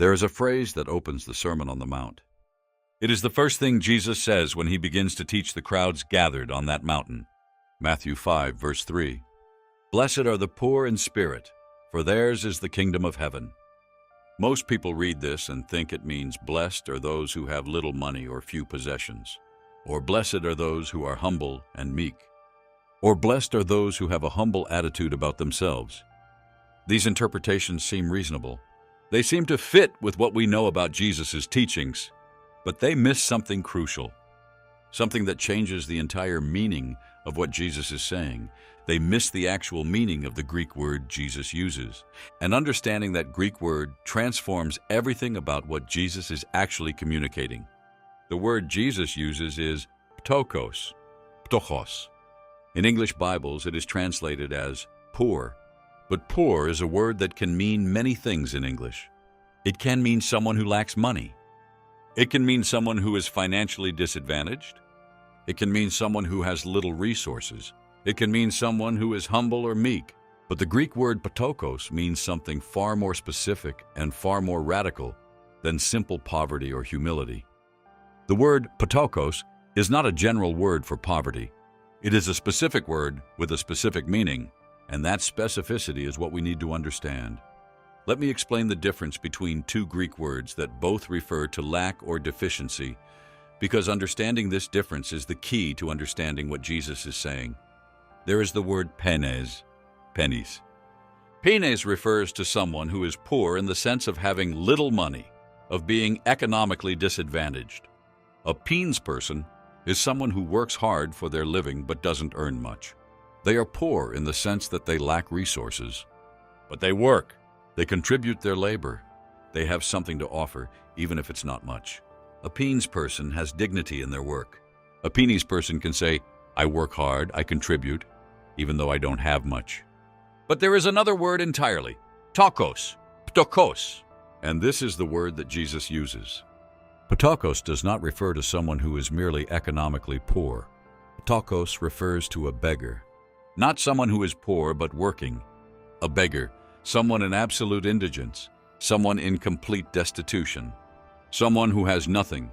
There is a phrase that opens the Sermon on the Mount. It is the first thing Jesus says when he begins to teach the crowds gathered on that mountain. Matthew 5, verse 3. Blessed are the poor in spirit, for theirs is the kingdom of heaven. Most people read this and think it means blessed are those who have little money or few possessions, or blessed are those who are humble and meek, or blessed are those who have a humble attitude about themselves. These interpretations seem reasonable. They seem to fit with what we know about Jesus' teachings, but they miss something crucial, something that changes the entire meaning of what Jesus is saying. They miss the actual meaning of the Greek word Jesus uses. And understanding that Greek word transforms everything about what Jesus is actually communicating. The word Jesus uses is PTOCHOS. In English Bibles, it is translated as poor. But poor is a word that can mean many things in English. It can mean someone who lacks money. It can mean someone who is financially disadvantaged. It can mean someone who has little resources. It can mean someone who is humble or meek. But the Greek word PTOCHOS means something far more specific and far more radical than simple poverty or humility. The word PTOCHOS is not a general word for poverty. It is a specific word with a specific meaning. And that specificity is what we need to understand. Let me explain the difference between two Greek words that both refer to lack or deficiency, because understanding this difference is the key to understanding what Jesus is saying. There is the word pennies. Pennies refers to someone who is poor in the sense of having little money, of being economically disadvantaged. A peens person is someone who works hard for their living but doesn't earn much. They are poor in the sense that they lack resources, but they work. They contribute their labor. They have something to offer, even if it's not much. A peens person has dignity in their work. A pennies person can say, I work hard, I contribute, even though I don't have much. But there is another word entirely, PTOCHOS, and this is the word that Jesus uses. PTOCHOS does not refer to someone who is merely economically poor. PTOCHOS refers to a beggar. Not someone who is poor but working. A beggar, someone in absolute indigence, someone in complete destitution, someone who has nothing,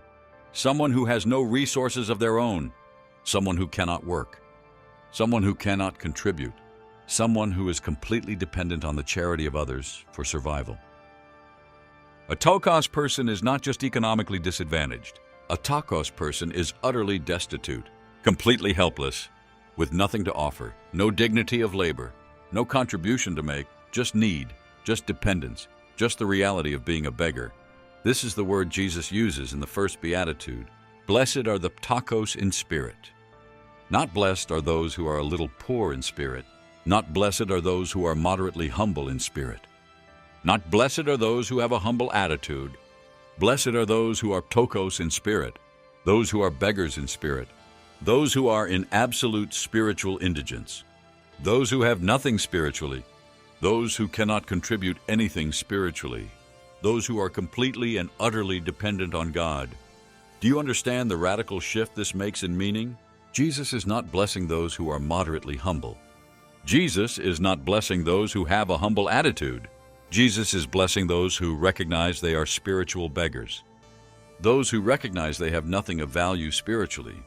someone who has no resources of their own, someone who cannot work, someone who cannot contribute, someone who is completely dependent on the charity of others for survival. A PTOCHOS person is not just economically disadvantaged. A PTOCHOS person is utterly destitute, completely helpless, with nothing to offer, no dignity of labor, no contribution to make, just need, just dependence, just the reality of being a beggar. This is the word Jesus uses in the first beatitude. Blessed are the PTOCHOS in spirit. Not blessed are those who are a little poor in spirit. Not blessed are those who are moderately humble in spirit. Not blessed are those who have a humble attitude. Blessed are those who are PTOCHOS in spirit, those who are beggars in spirit, those who are in absolute spiritual indigence, those who have nothing spiritually, those who cannot contribute anything spiritually, those who are completely and utterly dependent on God. Do you understand the radical shift this makes in meaning? Jesus is not blessing those who are moderately humble. Jesus is not blessing those who have a humble attitude. Jesus is blessing those who recognize they are spiritual beggars, those who recognize they have nothing of value spiritually,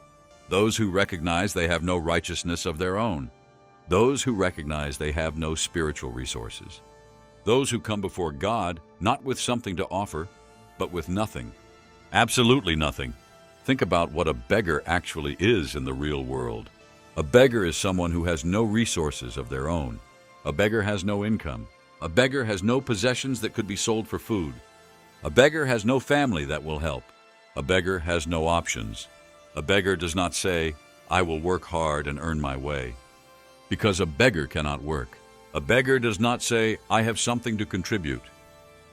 those who recognize they have no righteousness of their own, those who recognize they have no spiritual resources, those who come before God not with something to offer, but with nothing, absolutely nothing. Think about what a beggar actually is in the real world. A beggar is someone who has no resources of their own. A beggar has no income. A beggar has no possessions that could be sold for food. A beggar has no family that will help. A beggar has no options. A beggar does not say, I will work hard and earn my way, because a beggar cannot work. A beggar does not say, I have something to contribute,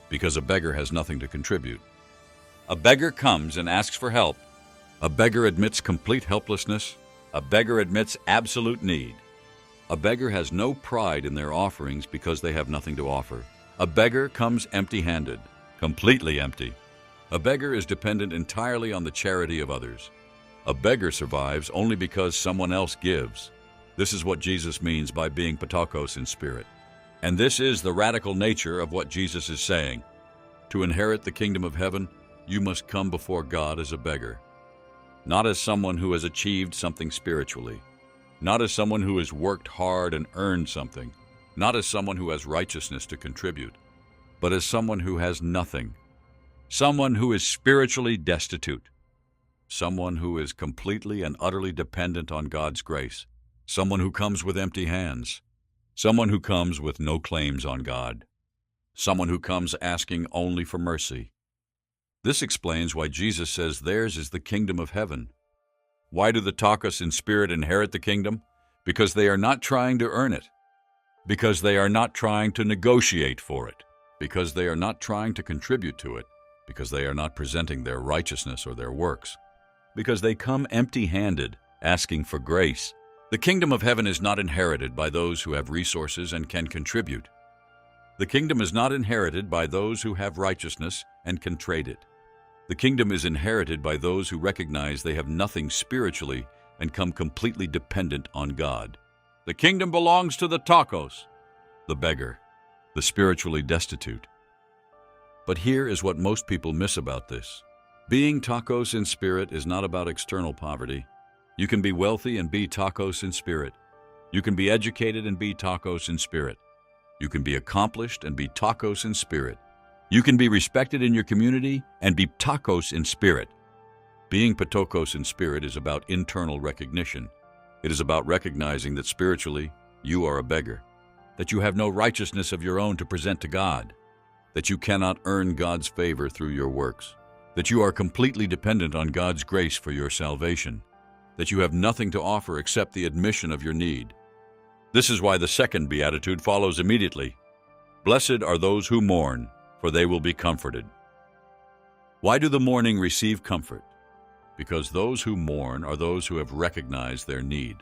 because a beggar has nothing to contribute. A beggar comes and asks for help. A beggar admits complete helplessness. A beggar admits absolute need. A beggar has no pride in their offerings because they have nothing to offer. A beggar comes empty-handed, completely empty. A beggar is dependent entirely on the charity of others. A beggar survives only because someone else gives. This is what Jesus means by being PTOCHOS in spirit. And this is the radical nature of what Jesus is saying. To inherit the kingdom of heaven, you must come before God as a beggar. Not as someone who has achieved something spiritually. Not as someone who has worked hard and earned something. Not as someone who has righteousness to contribute. But as someone who has nothing. Someone who is spiritually destitute. Someone who is completely and utterly dependent on God's grace. Someone who comes with empty hands. Someone who comes with no claims on God. Someone who comes asking only for mercy. This explains why Jesus says theirs is the kingdom of heaven. Why do the PTOCHOS in spirit inherit the kingdom? Because they are not trying to earn it. Because they are not trying to negotiate for it. Because they are not trying to contribute to it. Because they are not presenting their righteousness or their works. Because they come empty-handed, asking for grace. The kingdom of heaven is not inherited by those who have resources and can contribute. The kingdom is not inherited by those who have righteousness and can trade it. The kingdom is inherited by those who recognize they have nothing spiritually and come completely dependent on God. The kingdom belongs to the PTOCHOS, the beggar, the spiritually destitute. But here is what most people miss about this. Being PTOCHOS in spirit is not about external poverty. You can be wealthy and be PTOCHOS in spirit. You can be educated and be PTOCHOS in spirit. You can be accomplished and be PTOCHOS in spirit. You can be respected in your community and be PTOCHOS in spirit. Being PTOCHOS in spirit is about internal recognition. It is about recognizing that spiritually you are a beggar, that you have no righteousness of your own to present to God, that you cannot earn God's favor through your works, that you are completely dependent on God's grace for your salvation, that you have nothing to offer except the admission of your need. This is why the second beatitude follows immediately. Blessed are those who mourn, for they will be comforted. Why do the mourning receive comfort? Because those who mourn are those who have recognized their need.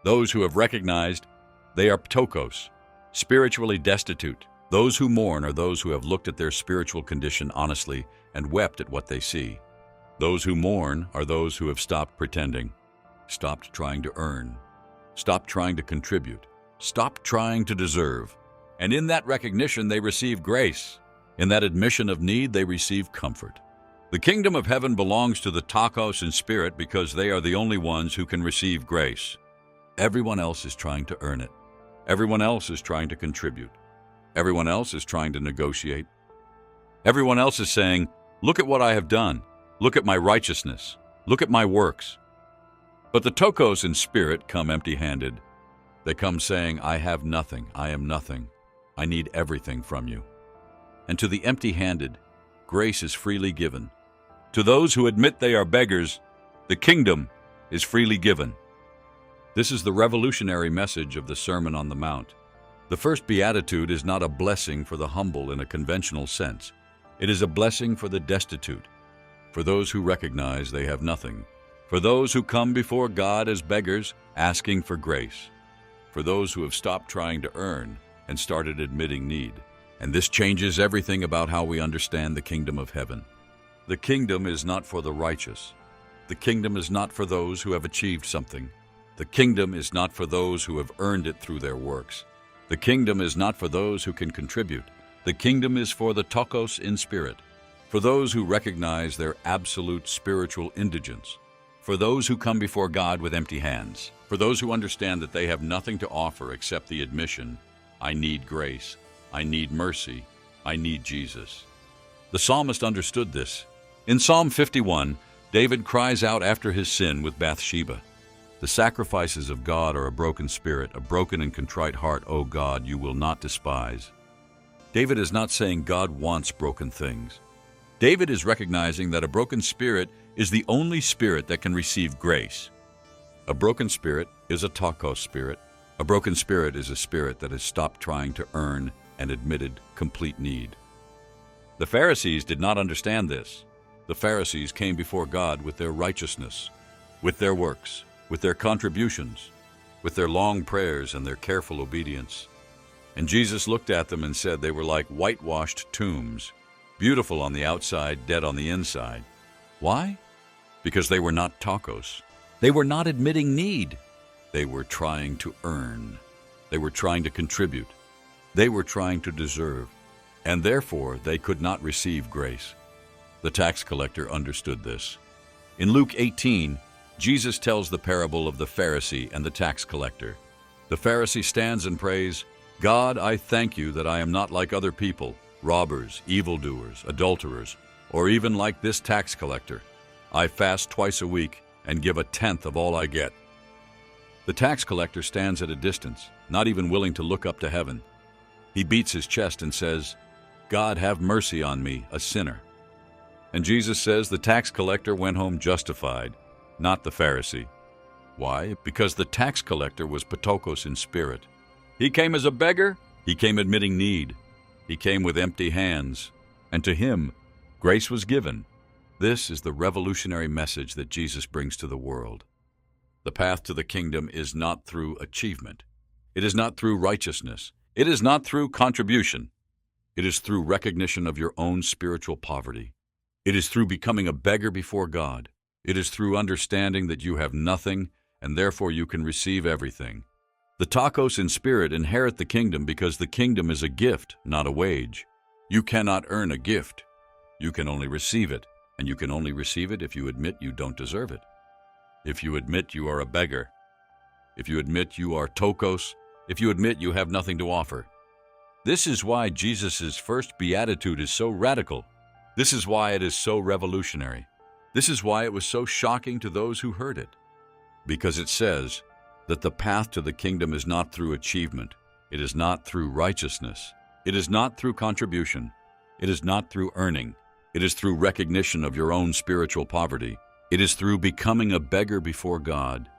Those who have recognized they are PTOCHOS, spiritually destitute. Those who mourn are those who have looked at their spiritual condition honestly and wept at what they see. Those who mourn are those who have stopped pretending, stopped trying to earn, stopped trying to contribute, stopped trying to deserve. And in that recognition, they receive grace. In that admission of need, they receive comfort. The kingdom of heaven belongs to the PTOCHOS in spirit because they are the only ones who can receive grace. Everyone else is trying to earn it. Everyone else is trying to contribute. Everyone else is trying to negotiate. Everyone else is saying, look at what I have done. Look at my righteousness. Look at my works. But the PTOCHOS in spirit come empty-handed. They come saying, I have nothing, I am nothing. I need everything from you. And to the empty-handed, grace is freely given. To those who admit they are beggars, the kingdom is freely given. This is the revolutionary message of the Sermon on the Mount. The first beatitude is not a blessing for the humble in a conventional sense. It is a blessing for the destitute, for those who recognize they have nothing, for those who come before God as beggars asking for grace, for those who have stopped trying to earn and started admitting need. And this changes everything about how we understand the kingdom of heaven. The kingdom is not for the righteous. The kingdom is not for those who have achieved something. The kingdom is not for those who have earned it through their works. The kingdom is not for those who can contribute. The kingdom is for the PTOCHOS in spirit, for those who recognize their absolute spiritual indigence, for those who come before God with empty hands, for those who understand that they have nothing to offer except the admission, I need grace, I need mercy, I need Jesus. The psalmist understood this. In Psalm 51, David cries out after his sin with Bathsheba. The sacrifices of God are a broken spirit, a broken and contrite heart, O God, you will not despise. David is not saying God wants broken things. David is recognizing that a broken spirit is the only spirit that can receive grace. A broken spirit is a PTOCHOS spirit. A broken spirit is a spirit that has stopped trying to earn and admitted complete need. The Pharisees did not understand this. The Pharisees came before God with their righteousness, with their works, with their contributions, with their long prayers and their careful obedience. And Jesus looked at them and said they were like whitewashed tombs, beautiful on the outside, dead on the inside. Why? Because they were not PTOCHOS. They were not admitting need. They were trying to earn. They were trying to contribute. They were trying to deserve. and therefore they could not receive grace. The tax collector understood this. In Luke 18, Jesus tells the parable of the Pharisee and the tax collector. The Pharisee stands and prays, "God, I thank you that I am not like other people, robbers, evildoers, adulterers, or even like this tax collector. I fast twice a week and give a tenth of all I get." The tax collector stands at a distance, not even willing to look up to heaven. He beats his chest and says, "God, have mercy on me, a sinner." And Jesus says the tax collector went home justified, not the Pharisee. Why? Because the tax collector was PTOCHOS in spirit. He came as a beggar. He came admitting need. He came with empty hands. And to him, grace was given. This is the revolutionary message that Jesus brings to the world. The path to the kingdom is not through achievement. It is not through righteousness. It is not through contribution. It is through recognition of your own spiritual poverty. It is through becoming a beggar before God. It is through understanding that you have nothing and therefore you can receive everything. The PTOCHOS in spirit inherit the kingdom because the kingdom is a gift, not a wage. You cannot earn a gift. You can only receive it, and you can only receive it if you admit you don't deserve it. If you admit you are a beggar. If you admit you are PTOCHOS. If you admit you have nothing to offer. This is why Jesus' first beatitude is so radical. This is why it is so revolutionary. This is why it was so shocking to those who heard it. Because it says that the path to the kingdom is not through achievement. It is not through righteousness. It is not through contribution. It is not through earning. It is through recognition of your own spiritual poverty. It is through becoming a beggar before God.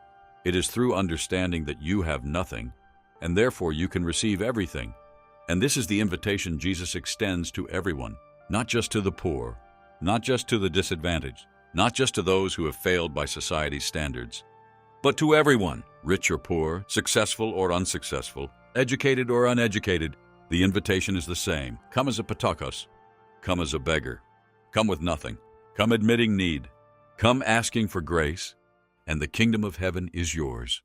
It is through understanding that you have nothing, and therefore you can receive everything. And this is the invitation Jesus extends to everyone, not just to the poor, not just to the disadvantaged, not just to those who have failed by society's standards, but to everyone, rich or poor, successful or unsuccessful, educated or uneducated. The invitation is the same. Come as a PTOCHOS. Come as a beggar. Come with nothing. Come admitting need. Come asking for grace, and the kingdom of heaven is yours.